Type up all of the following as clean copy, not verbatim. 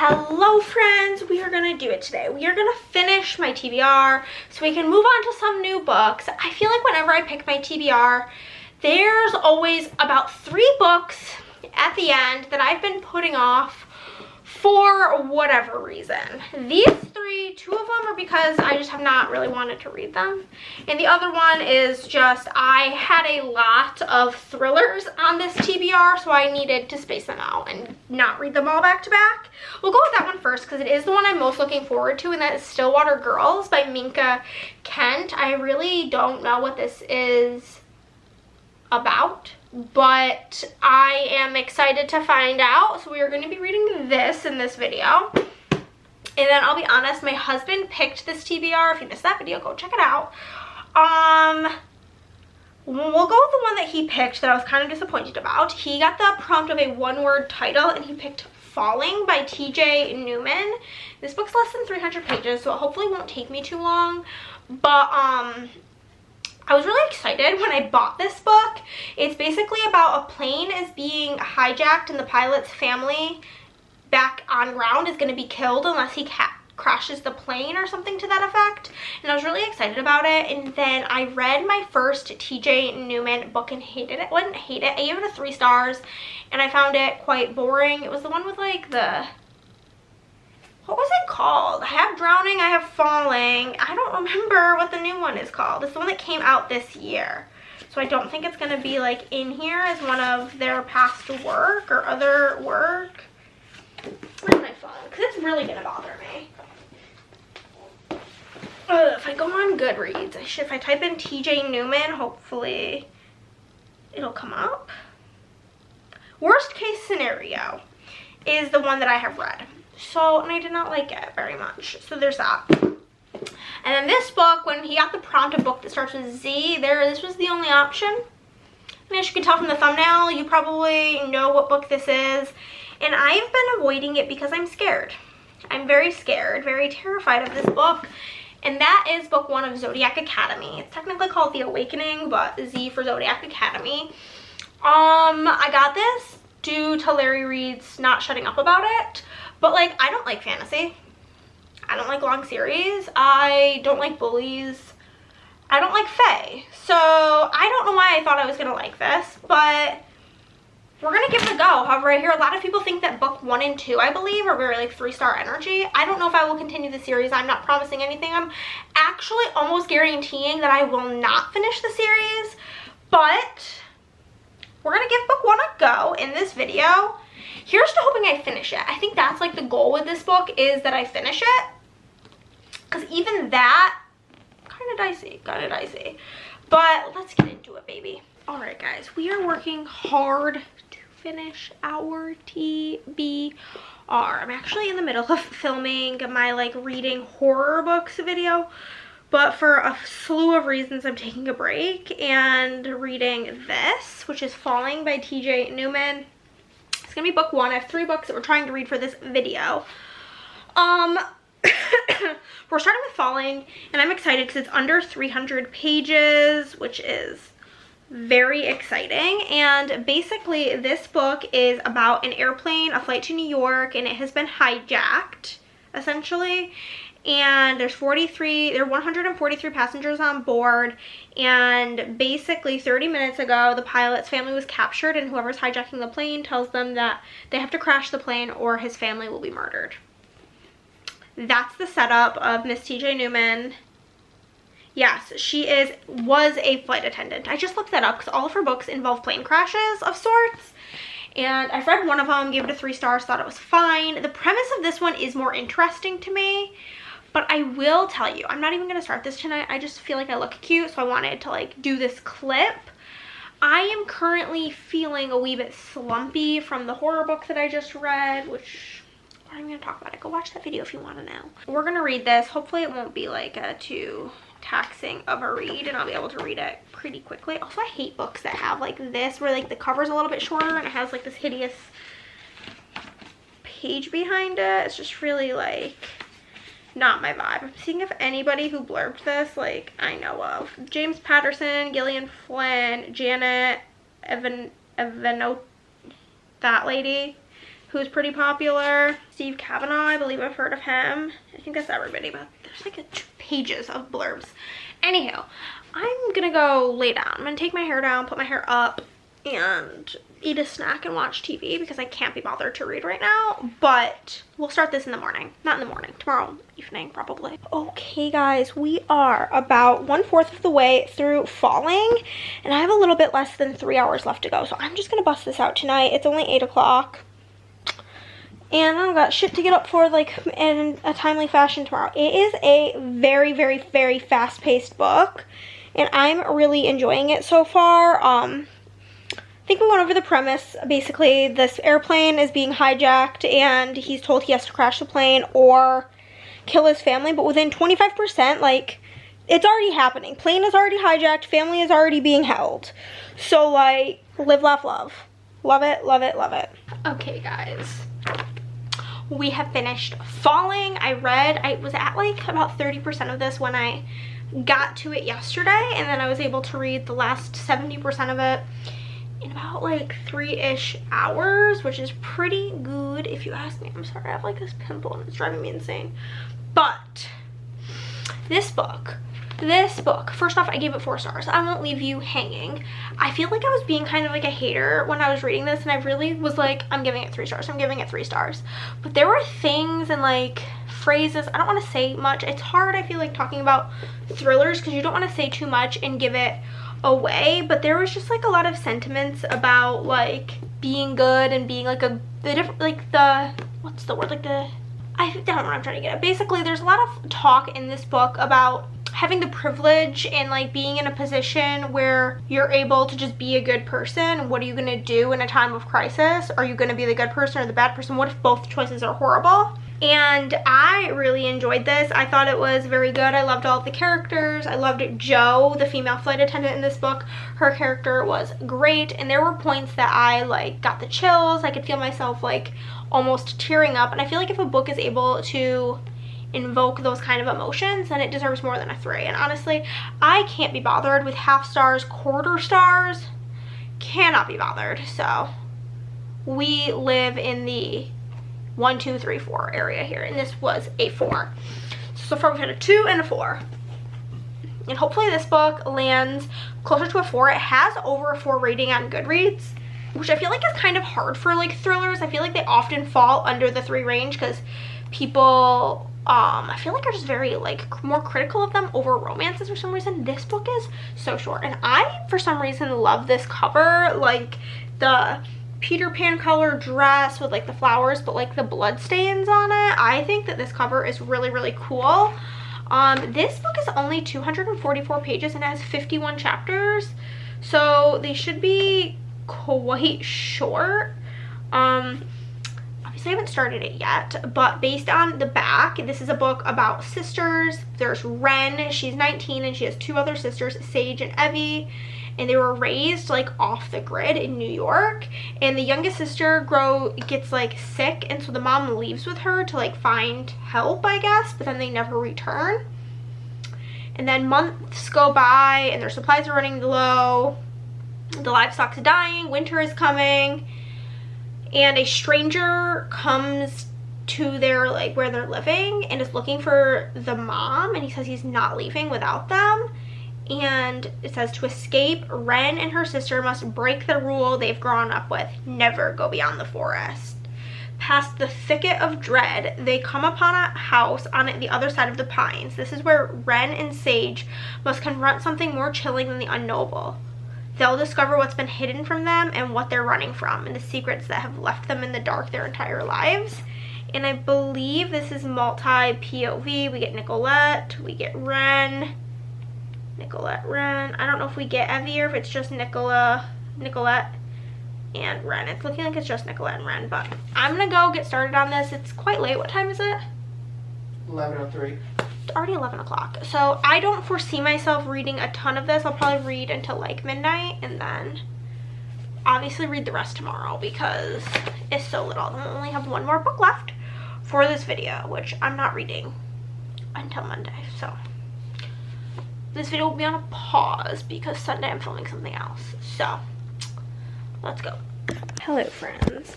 Hello friends, we are gonna do it today. We are gonna finish my TBR so we can move on to some new books. I feel like whenever I pick my TBR, there's always about 3 books at the end that I've been putting off for whatever reason. These 3, 2 of them are because I just have not really wanted to read them. And the other one is just I had a lot of thrillers on this TBR, so I needed to space them out and not read them all back to back. We'll go with that one first because it is the one I'm most looking forward to, and that is Stillwater Girls by Minka Kent. I really don't know what this is about, but I am excited to find out. So we are going to be reading this in this video. And then I'll be honest, my husband picked this TBR. If you missed that video, go check it out. We'll go with the one that he picked that I was kind of disappointed about. He got the prompt of a 1-word title and he picked Falling by TJ Newman. This book's less than 300 pages, so it hopefully won't take me too long. But I was really excited when I bought this book. It's basically about a plane is being hijacked and the pilot's family back on ground is going to be killed unless he crashes the plane or something to that effect. And I was really excited about it. And then I read my first TJ Newman book and hated it. I didn't hate it. I gave it a 3 stars and I found it quite boring. It was the one with like the... what was it called? I have Drowning, I have Falling. I don't remember what the new one is called. It's the one that came out this year. So I don't think it's going to be like in here as one of their past work or other work. Where's my phone? Because it's really going to bother me. If I go on Goodreads, if I type in TJ Newman, hopefully it'll come up. Worst Case Scenario is the one that I have read. So, and I did not like it very much. So there's that. And then this book, when he got the prompt, a book that starts with Z, this was the only option. And as you can tell from the thumbnail, you probably know what book this is. And I've been avoiding it because I'm scared. I'm very scared, very terrified of this book. And that is book 1 of Zodiac Academy. It's technically called The Awakening, but Z for Zodiac Academy. I got this due to Larry Reed's not shutting up about it. But, like, I don't like fantasy. I don't like long series. I don't like bullies. I don't like fae. So, I don't know why I thought I was going to like this. But we're going to give it a go. However, I hear a lot of people think that book 1 and 2, I believe, are very, like, 3-star energy. I don't know if I will continue the series. I'm not promising anything. I'm actually almost guaranteeing that I will not finish the series. But we're going to give book 1 a go in this video. Here's to hoping I finish it. I think that's like the goal with this book, is that I finish it. Because even that, kind of dicey. But let's get into it, baby. Alright guys, we are working hard to finish our TBR. I'm actually in the middle of filming my like reading horror books video. But for a slew of reasons, I'm taking a break and reading this, which is Falling by TJ Newman. It's gonna be book 1. I have 3 books that we're trying to read for this video. We're starting with Falling, and I'm excited because it's under 300 pages, which is very exciting. And basically, this book is about an airplane, a flight to New York, and it has been hijacked, essentially. And there are 143 passengers on board, and basically 30 minutes ago the pilot's family was captured, and whoever's hijacking the plane tells them that they have to crash the plane or his family will be murdered. That's the setup of Miss TJ Newman. Yes, she was a flight attendant. I just looked that up because all of her books involve plane crashes of sorts. And I've read one of them, gave it a 3 stars, thought it was fine. The premise of this one is more interesting to me. But I will tell you, I'm not even going to start this tonight. I just feel like I look cute, so I wanted to like do this clip. I am currently feeling a wee bit slumpy from the horror book that I just read, which I'm going to talk about it. Go watch that video if you want to know. We're going to read this. Hopefully it won't be like too taxing of a read, and I'll be able to read it pretty quickly. Also, I hate books that have like this, where like the cover's a little bit shorter and it has like this hideous page behind it. It's just really like not my vibe. I'm seeing if anybody who blurbed this, like, I know of. James Patterson, Gillian Flynn, Janet Evano, that lady who's pretty popular. Steve Kavanaugh, I believe I've heard of him. I think that's everybody, but there's like 2 pages of blurbs. Anywho, I'm gonna go lay down. I'm gonna take my hair down, put my hair up, and eat a snack and watch TV because I can't be bothered to read right now. But we'll start this in the morning. Not in the morning, tomorrow evening probably. Okay guys, we are about 1/4 of the way through Falling, and I have a little bit less than 3 hours left to go. So I'm just gonna bust this out tonight. It's only 8 o'clock. And I've got shit to get up for, like, in a timely fashion tomorrow. It is a very, very, very fast-paced book, and I'm really enjoying it so far. I think we went over the premise. Basically, this airplane is being hijacked, and he's told he has to crash the plane or kill his family. But within 25%, like, it's already happening. Plane is already hijacked. Family is already being held. So, like, live, laugh, love. Love it, love it, love it. Okay, guys. We have finished Falling. I was at like about 30% of this when I got to it yesterday, and then I was able to read the last 70% of it in about like 3-ish hours, which is pretty good if you ask me. I'm sorry, I have like this pimple and it's driving me insane. But this book, first off, I gave it 4 stars. I won't leave you hanging. I feel like I was being kind of like a hater when I was reading this, and I really was like, I'm giving it 3 stars. I'm giving it 3 stars. But there were things and like phrases, I don't want to say much. It's hard, I feel like, talking about thrillers because you don't want to say too much and give it away. But there was just like a lot of sentiments about like being good and being like I don't know what I'm trying to get at. Basically, there's a lot of talk in this book about having the privilege and like being in a position where you're able to just be a good person. What are you going to do in a time of crisis? Are you going to be the good person or the bad person? What if both choices are horrible? And I really enjoyed this. I thought it was very good. I loved all of the characters. I loved Jo, the female flight attendant in this book. Her character was great, and there were points that I like got the chills. I could feel myself like almost tearing up, and I feel like if a book is able to invoke those kind of emotions, then it deserves more than a 3. And honestly, I can't be bothered with half stars, quarter stars. Cannot be bothered. So we live in the 1, 2, 3, 4 area here, and this was a 4. So far we've had a 2 and a 4, and hopefully this book lands closer to a 4. It has over a 4 rating on Goodreads, which I feel like is kind of hard for like thrillers. I feel like they often fall under the 3 range because people I feel like are just very like more critical of them over romances for some reason. This book is so short, and I for some reason love this cover, like the Peter Pan color dress with like the flowers but like the blood stains on it. I think that this cover is really, really cool. This book is only 244 pages and has 51 chapters, so they should be quite short. Obviously I haven't started it yet, but based on the back, this is a book about sisters. There's Ren, she's 19, and she has 2 other sisters, Sage and Evie, and they were raised like off the grid in New York, and the youngest sister gets like sick, and so the mom leaves with her to like find help, I guess, but then they never return. And then months go by and their supplies are running low, the livestock's dying, winter is coming, and a stranger comes to their like where they're living and is looking for the mom, and he says he's not leaving without them. And it says, to escape, Ren and her sister must break the rule they've grown up with: never go beyond the forest. Past the thicket of dread, they come upon a house on the other side of the pines. This is where Ren and Sage must confront something more chilling than the unknowable. They'll discover what's been hidden from them and what they're running from, and the secrets that have left them in the dark their entire lives. And I believe this is multi-POV. We get Nicolette, we get Ren, Ren. I don't know if we get Evie or if it's just Nicolette and Ren. It's looking like it's just Nicolette and Ren, but I'm gonna go get started on this. It's quite late. What time is it? 11:03. It's already 11 o'clock. So I don't foresee myself reading a ton of this. I'll probably read until like midnight and then obviously read the rest tomorrow because it's so little. I only have 1 more book left for this video, which I'm not reading until Monday. So this video will be on a pause because Sunday I'm filming something else. So let's go. Hello friends.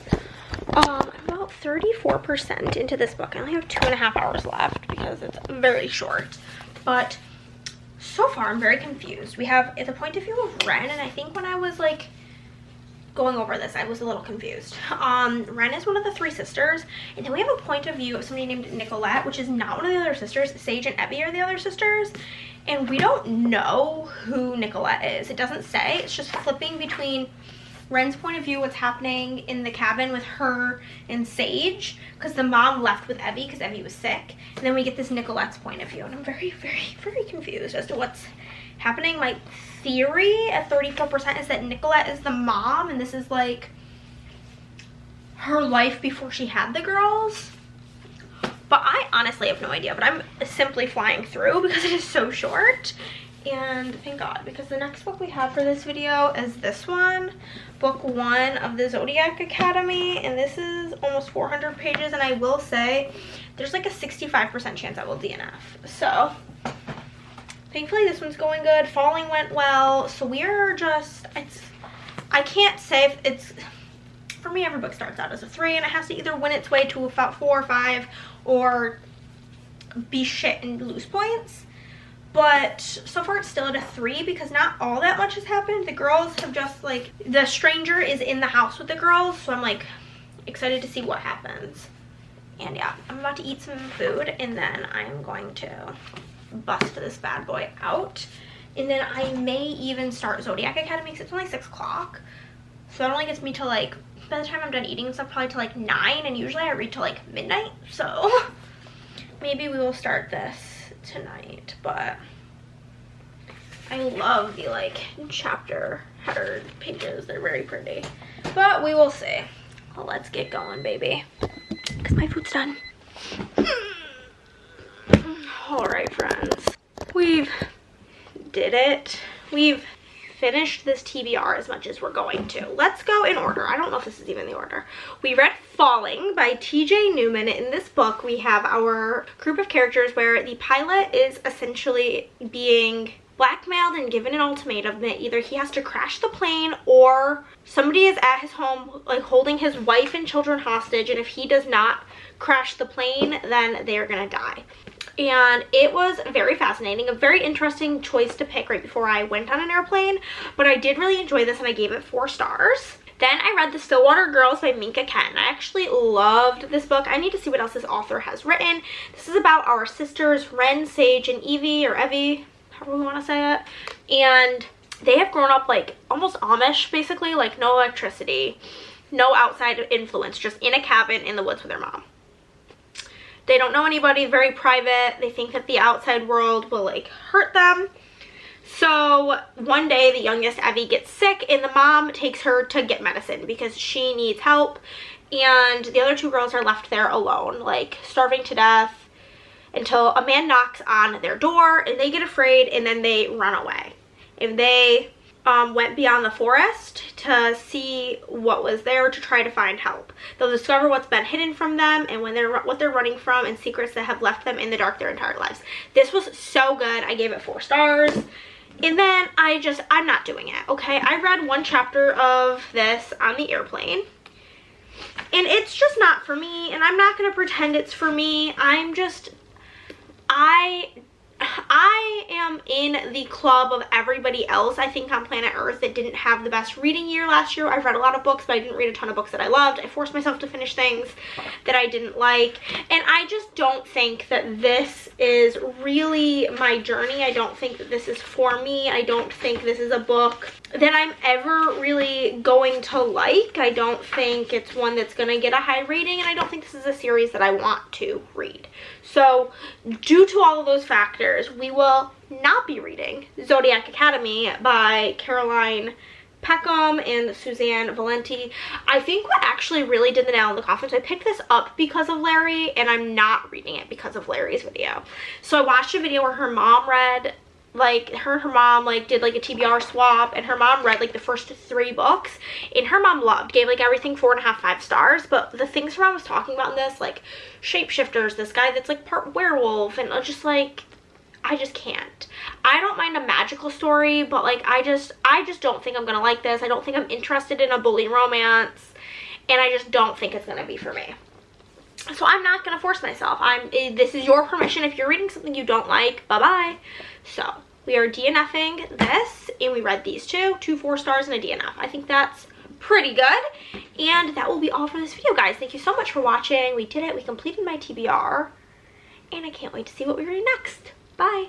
I'm about 34% into this book. I only have 2.5 hours left because it's very short. But so far, I'm very confused. We have the point of view of Ren, and I think when I was like going over this, I was a little confused. Ren is one of the 3 sisters, and then we have a point of view of somebody named Nicolette, which is not one of the other sisters. Sage and Evie are the other sisters, and we don't know who Nicolette is. It doesn't say. It's just flipping between Ren's point of view, what's happening in the cabin with her and Sage, because the mom left with Evie because Evie was sick, and then we get this Nicolette's point of view, and I'm very, very, very confused as to what's happening. My theory at 34% is that Nicolette is the mom, and this is like her life before she had the girls. But I honestly have no idea, but I'm simply flying through because it is so short. And thank God, because the next book we have for this video is this one, book 1 of the Zodiac Academy, and this is almost 400 pages, and I will say there's like a 65% chance I will DNF. So thankfully this one's going good. Falling went well, so we are just, I can't say if it's, for me every book starts out as a 3, and it has to either win its way to about 4 or 5 or be shit and lose points. But so far it's still at a 3 because not all that much has happened. The girls have just like, the stranger is in the house with the girls, so I'm like excited to see what happens. And yeah, I'm about to eat some food, and then I'm going to bust this bad boy out. And then I may even start Zodiac Academy because it's only 6 o'clock. So that only gets me to like, by the time I'm done eating stuff, probably to like 9, and usually I read till like midnight. So maybe we will start this tonight. But I love the like chapter header pages. They're very pretty. But we will see. Well, let's get going, baby, because my food's done. All right, friends, we've did it. We've finished this TBR as much as we're going to. Let's go in order. I don't know if this is even the order. We read Falling by TJ Newman. In this book, we have our group of characters where the pilot is essentially being blackmailed and given an ultimatum that either he has to crash the plane or somebody is at his home like holding his wife and children hostage, and if he does not crash the plane, then they are gonna die. And it was very fascinating, a very interesting choice to pick right before I went on an airplane, but I did really enjoy this and I gave it 4 stars. Then I read The Stillwater Girls by Minka Ken. I actually loved this book. I need to see what else this author has written. This is about our sisters, Ren, Sage, and Evie, or Evie, however we want to say it. And they have grown up like almost Amish, basically, like no electricity, no outside influence, just in a cabin in the woods with their mom. They don't know anybody, very private. They think that the outside world will like hurt them. So one day the youngest Evie gets sick and the mom takes her to get medicine because she needs help. And the other 2 girls are left there alone, like starving to death, until a man knocks on their door and they get afraid and then they run away. And they went beyond the forest to see what was there to try to find help. They'll discover what's been hidden from them and what they're running from, and secrets that have left them in the dark their entire lives. This was so good. I gave it 4 stars. And then I'm not doing it, okay? I read 1 chapter of this on the airplane, and it's just not for me, and I'm not going to pretend it's for me. I am in the club of everybody else, I think, on planet Earth that didn't have the best reading year last year. I've read a lot of books, but I didn't read a ton of books that I loved. I forced myself to finish things that I didn't like, and I just don't think that this is really my journey. I don't think that this is for me. I don't think this is a book that I'm ever really going to like. I don't think it's one that's going to get a high rating, and I don't think this is a series that I want to read. So due to all of those factors, we will not be reading Zodiac Academy by Caroline Peckham and Suzanne Valenti. I think what actually really did the nail in the coffin, so I picked this up because of Larry, and I'm not reading it because of Larry's video. So I watched a video where her mom read, like, her mom like did like a TBR swap, and her mom read like the first 3 books, and her mom gave like everything 4.5, 5 stars. But the things her mom was talking about in this, like shapeshifters, this guy that's like part werewolf, and just like, I just can't. I don't mind a magical story, but like I just don't think I'm gonna like this. I don't think I'm interested in a bully romance, and I just don't think it's going to be for me. So I'm not going to force myself. This is your permission. If you're reading something you don't like, bye-bye. So we are DNFing this, and we read these two 4 stars and a DNF. I think that's pretty good. And that will be all for this video, guys. Thank you so much for watching. We did it. We completed my TBR, and I can't wait to see what we read next. Bye.